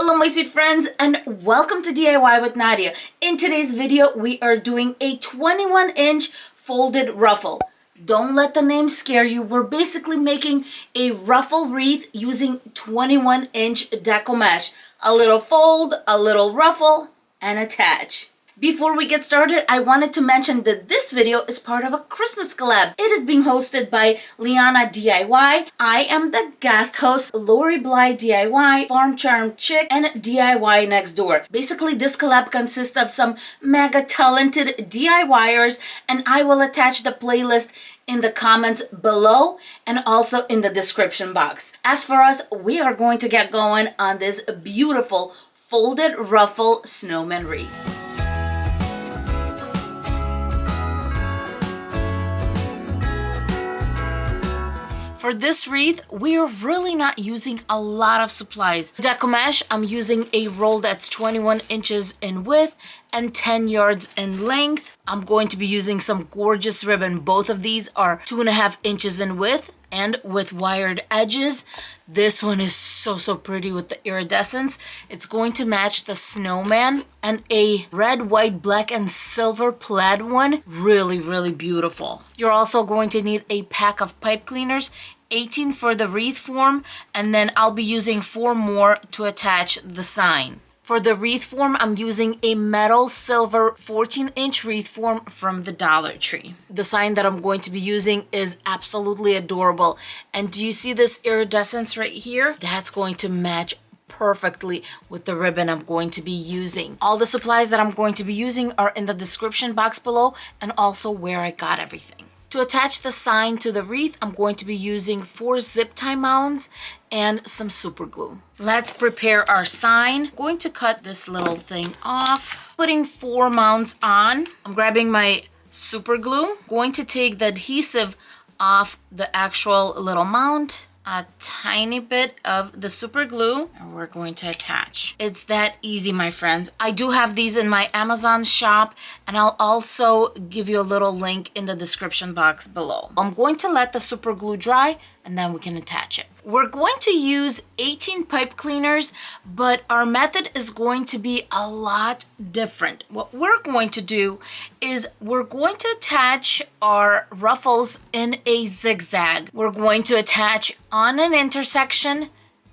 Hello my sweet friends and welcome to DIY with Nadia. In today's video we are doing a 21-inch folded ruffle. Don't let the name scare you. We're basically making a ruffle wreath using 21-inch deco mesh. A little fold, a little ruffle, and attach. Before we get started, I wanted to mention that this video is part of a Christmas collab. It is being hosted by Liana DIY. I am the guest host, Lori Bly DIY, Farm Charm Chick, and DIY Next Door. Basically, this collab consists of some mega talented DIYers, and I will attach the playlist in the comments below and also in the description box. As for us, we are going to get going on this beautiful folded ruffle snowman wreath. For this wreath, we're really not using a lot of supplies. Deco mesh, I'm using a roll that's 21 inches in width and 10 yards in length. I'm going to be using some gorgeous ribbon. Both of these are 2.5 inches in width and with wired edges. This one is so pretty with the iridescence. It's going to match the snowman, and a red, white, black, and silver plaid one. Really beautiful. You're also going to need a pack of pipe cleaners, 18 for the wreath form, and then I'll be using 4 more to attach the sign. For the wreath form, I'm using a metal silver 14-inch wreath form from the Dollar Tree. The sign that I'm going to be using is absolutely adorable. And do you see this iridescence right here? That's going to match perfectly with the ribbon I'm going to be using. All the supplies that I'm going to be using are in the description box below and also where I got everything. To attach the sign to the wreath, I'm going to be using 4 zip tie mounds and some super glue. Let's prepare our sign. I'm going to cut this little thing off, putting 4 mounds on. I'm grabbing my super glue, going to take the adhesive off the actual little mount, a tiny bit of the super glue, and we're going to attach. It's that easy, my friends. I do have these in my Amazon shop, and I'll also give you a little link in the description box below. I'm going to let the super glue dry, and then we can attach it. We're going to use 18 pipe cleaners, but our method is going to be a lot different. What we're going to do is we're going to attach our ruffles in a zigzag. We're going to attach on an intersection,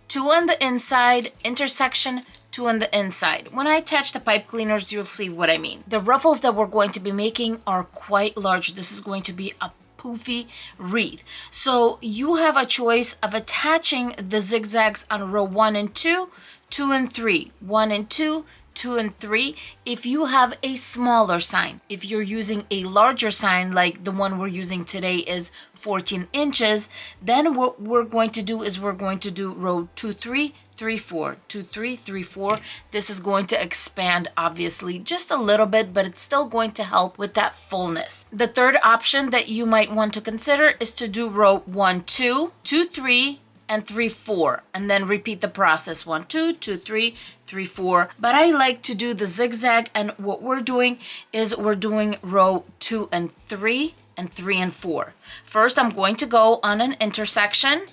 2 on the inside, intersection, 2 on the inside. When I attach the pipe cleaners, you'll see what I mean. The ruffles that we're going to be making are quite large. This is going to be a poofy wreath. So you have a choice of attaching the zigzags on row 1 and 2, 2 and 3, 1 and 2, 2 and 3. If you have a smaller sign, if you're using a larger sign like the one we're using today is 14 inches, then what we're going to do is we're going to do row 2, 3, 3, 4, 2, 3, 3, 4. This is going to expand obviously just a little bit, but it's still going to help with that fullness. The third option that you might want to consider is to do row 1, 2, 2, 3, and 3, 4, and then repeat the process 1, 2, 2, 3, 3, 4. But I like to do the zigzag, and what we're doing is we're doing row 2 and 3 and 3 and 4. First, I'm going to go on an intersection.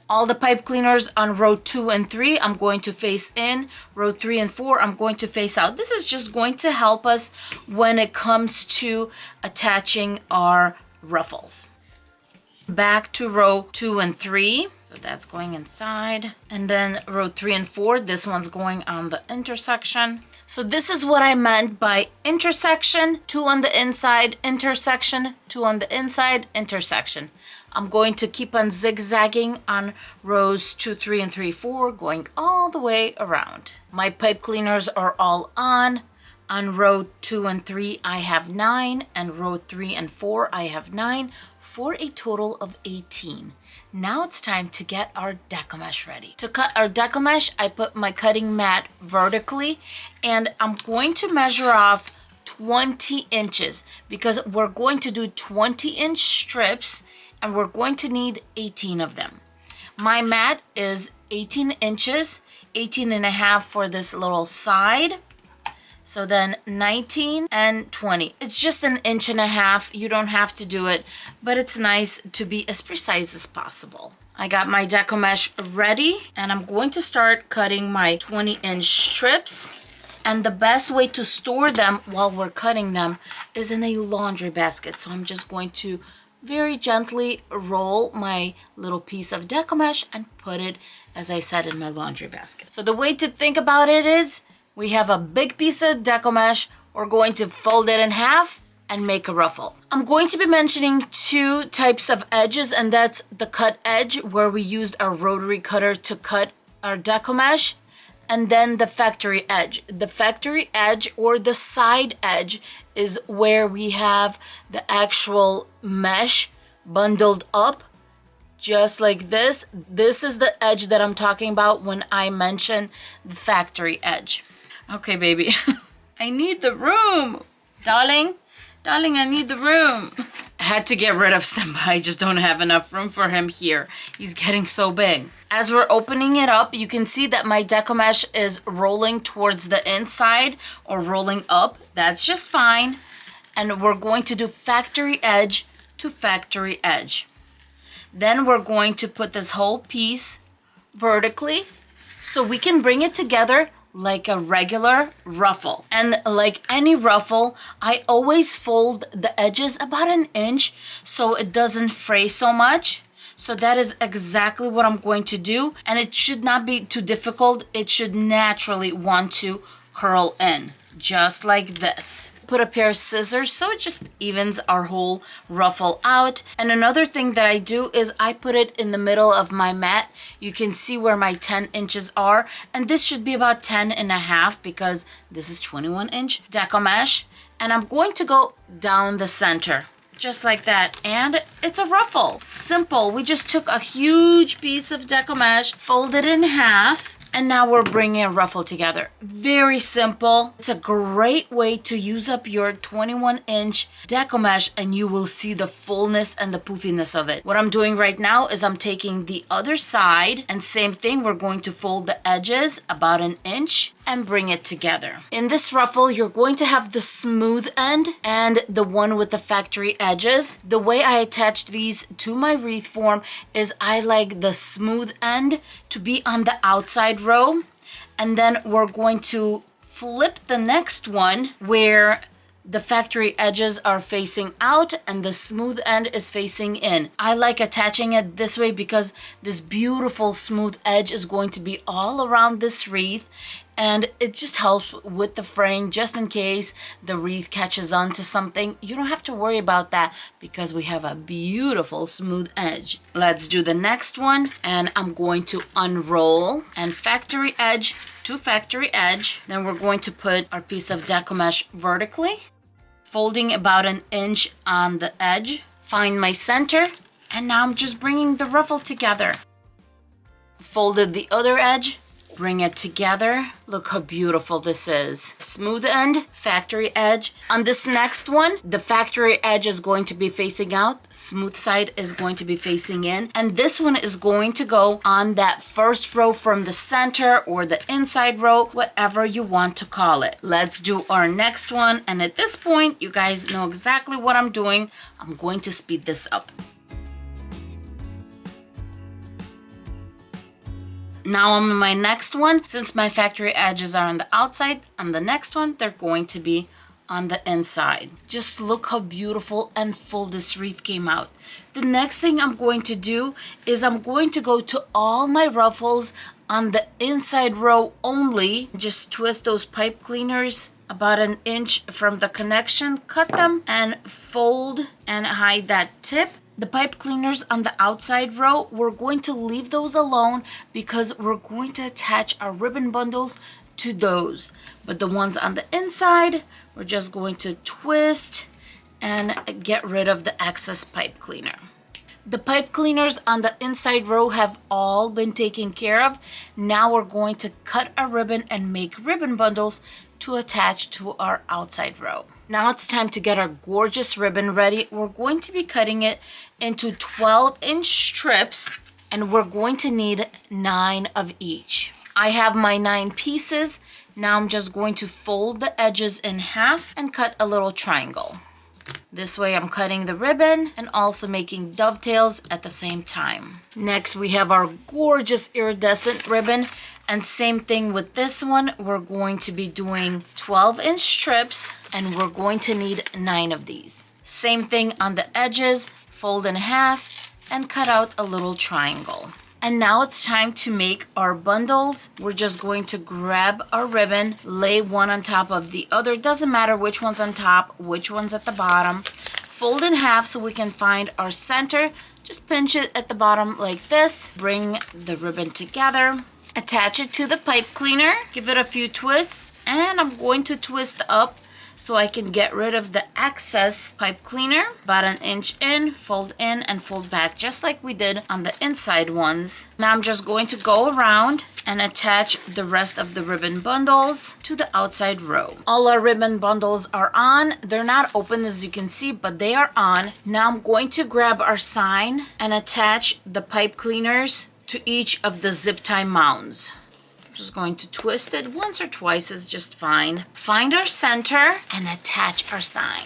All the pipe cleaners on row 2 and 3, I'm going to face in. Row 3 and 4, I'm going to face out. This is just going to help us when it comes to attaching our ruffles. Back to row 2 and 3. So that's going inside. And then row 3 and 4, this one's going on the intersection. So this is what I meant by intersection, 2 on the inside, intersection, 2 on the inside, intersection. I'm going to keep on zigzagging on rows 2, 3, and 3, 4, going all the way around. My pipe cleaners are all on. On row 2 and 3, I have 9, and row 3 and 4, I have 9, for a total of 18. Now it's time to get our deco mesh ready. To cut our deco mesh, I put my cutting mat vertically, and I'm going to measure off 20 inches because we're going to do 20-inch strips, and we're going to need 18 of them. My mat is 18 inches, 18 and a half for this little side. So then 19 and 20. It's just an inch and a half. You don't have to do it, but it's nice to be as precise as possible. I got my deco mesh ready, and I'm going to start cutting my 20-inch strips. And the best way to store them while we're cutting them is in a laundry basket. So I'm just going to very gently roll my little piece of deco mesh and put it, as I said, in my laundry basket. So the way to think about it is, we have a big piece of deco mesh. We're going to fold it in half and make a ruffle. I'm going to be mentioning two types of edges, and that's the cut edge, where we used our rotary cutter to cut our deco mesh, and then the factory edge. The factory edge, or the side edge, is where we have the actual mesh bundled up, just like this. This is the edge that I'm talking about when I mention the factory edge. Okay, baby, I need the room. Darling, I need the room. I had to get rid of Simba. I just don't have enough room for him here. He's getting so big. As we're opening it up, you can see that my deco mesh is rolling towards the inside, or rolling up. That's just fine. And we're going to do factory edge to factory edge. Then we're going to put this whole piece vertically so we can bring it together like a regular ruffle. And like any ruffle, I always fold the edges about 1 inch so it doesn't fray so much. So that is exactly what I'm going to do. And it should not be too difficult. It should naturally want to curl in, just like this. Put a pair of scissors so it just evens our whole ruffle out. And another thing that I do is I put it in the middle of my mat. You can see where my 10 inches are, and this should be about 10 and a half because this is 21-inch deco mesh. And I'm going to go down the center, just like that, and it's a ruffle. Simple. We just took a huge piece of deco mesh, folded in half, and now we're bringing a ruffle together. Very simple. It's a great way to use up your 21-inch deco mesh, and you will see the fullness and the poofiness of it. What I'm doing right now is I'm taking the other side, and same thing, we're going to fold the edges about 1 inch and bring it together. In this ruffle, you're going to have the smooth end and the one with the factory edges. The way I attached these to my wreath form is I like the smooth end to be on the outside row, and then we're going to flip the next one where the factory edges are facing out and the smooth end is facing in. I like attaching it this way because this beautiful smooth edge is going to be all around this wreath, and it just helps with the fraying just in case the wreath catches on to something. You don't have to worry about that because we have a beautiful smooth edge. Let's do the next one, and I'm going to unroll and factory edge to factory edge. Then we're going to put our piece of deco mesh vertically, folding about 1 inch on the edge. Find my center, and now I'm just bringing the ruffle together. Folded the other edge, bring it together. Look how beautiful this is. Smooth end, factory edge. On this next one, the factory edge is going to be facing out, smooth side is going to be facing in, and this one is going to go on that first row from the center or the inside row, whatever you want to call it. Let's do our next one, and at this point, you guys know exactly what I'm doing. I'm going to speed this up. Now I'm in my next one. Since my factory edges are on the outside, on the next one, they're going to be on the inside. Just look how beautiful and full this wreath came out. The next thing I'm going to do is I'm going to go to all my ruffles on the inside row only. Just twist those pipe cleaners about 1 inch from the connection, cut them and fold and hide that tip. The pipe cleaners on the outside row, we're going to leave those alone because we're going to attach our ribbon bundles to those. But the ones on the inside, we're just going to twist and get rid of the excess pipe cleaner. The pipe cleaners on the inside row have all been taken care of. Now we're going to cut a ribbon and make ribbon bundles to attach to our outside row. Now it's time to get our gorgeous ribbon ready. We're going to be cutting it into 12-inch strips, and we're going to need 9 of each. I have my 9 pieces. Now I'm just going to fold the edges in half and cut a little triangle. This way I'm cutting the ribbon and also making dovetails at the same time. Next, we have our gorgeous iridescent ribbon. And same thing with this one, we're going to be doing 12-inch strips and we're going to need 9 of these. Same thing on the edges, fold in half and cut out a little triangle. And now it's time to make our bundles. We're just going to grab our ribbon, lay one on top of the other. Doesn't matter which one's on top, which one's at the bottom. Fold in half so we can find our center. Just pinch it at the bottom like this. Bring the ribbon together. Attach it to the pipe cleaner, give it a few twists, and I'm going to twist up so I can get rid of the excess pipe cleaner. About 1 inch in, and fold back, just like we did on the inside ones. Now I'm just going to go around and attach the rest of the ribbon bundles to the outside row. All our ribbon bundles are on. They're not open as you can see, but they are on. Now I'm going to grab our sign and attach the pipe cleaners to each of the zip tie mounds. I'm just going to twist it once or twice is just fine. Find our center and attach our sign.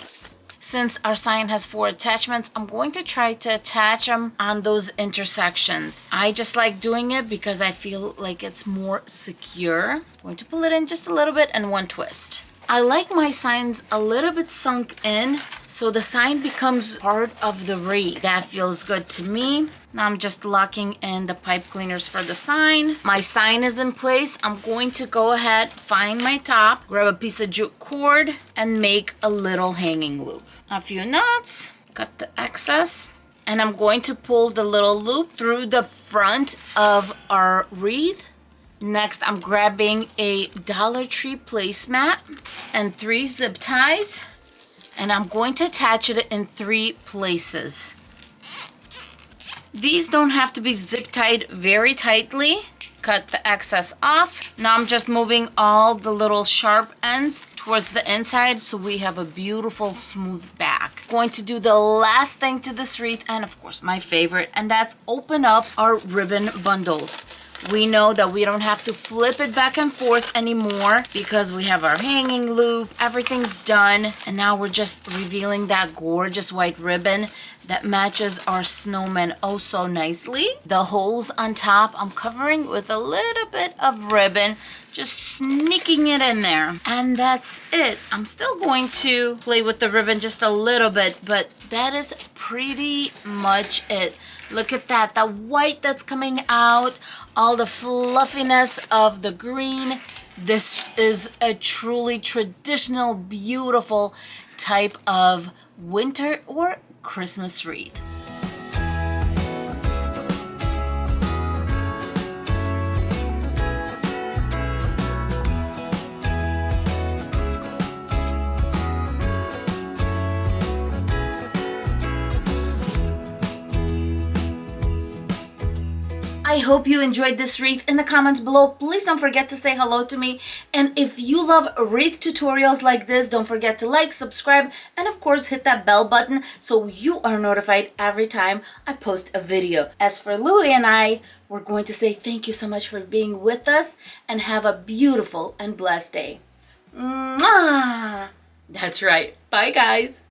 Since our sign has 4 attachments, I'm going to try to attach them on those intersections. I just like doing it because I feel like it's more secure. I'm going to pull it in just a little bit and 1 twist. I like my signs a little bit sunk in so the sign becomes part of the wreath. That feels good to me. Now I'm just locking in the pipe cleaners for the sign. My sign is in place. I'm going to go ahead, find my top, grab a piece of jute cord, and make a little hanging loop. A few knots, cut the excess, and I'm going to pull the little loop through the front of our wreath. Next, I'm grabbing a Dollar Tree placemat and 3 zip ties, and I'm going to attach it in 3 places. These don't have to be zip tied very tightly. Cut the excess off. Now I'm just moving all the little sharp ends towards the inside so we have a beautiful smooth back. Going to do the last thing to this wreath, and of course my favorite, and that's open up our ribbon bundles. We know that we don't have to flip it back and forth anymore because we have our hanging loop, everything's done, and now we're just revealing that gorgeous white ribbon that matches our snowman oh so nicely. The holes on top, I'm covering with a little bit of ribbon, just sneaking it in there. And that's it. I'm still going to play with the ribbon just a little bit, but that is pretty much it. Look at that, the white that's coming out, all the fluffiness of the green. This is a truly traditional, beautiful type of winter or Christmas wreath. I hope you enjoyed this wreath. In the comments below, please don't forget to say hello to me. And if you love wreath tutorials like this, don't forget to like, subscribe, and of course hit that bell button so you are notified every time I post a video. As for Louie and I, we're going to say thank you so much for being with us and have a beautiful and blessed day. Mwah! That's right. Bye guys.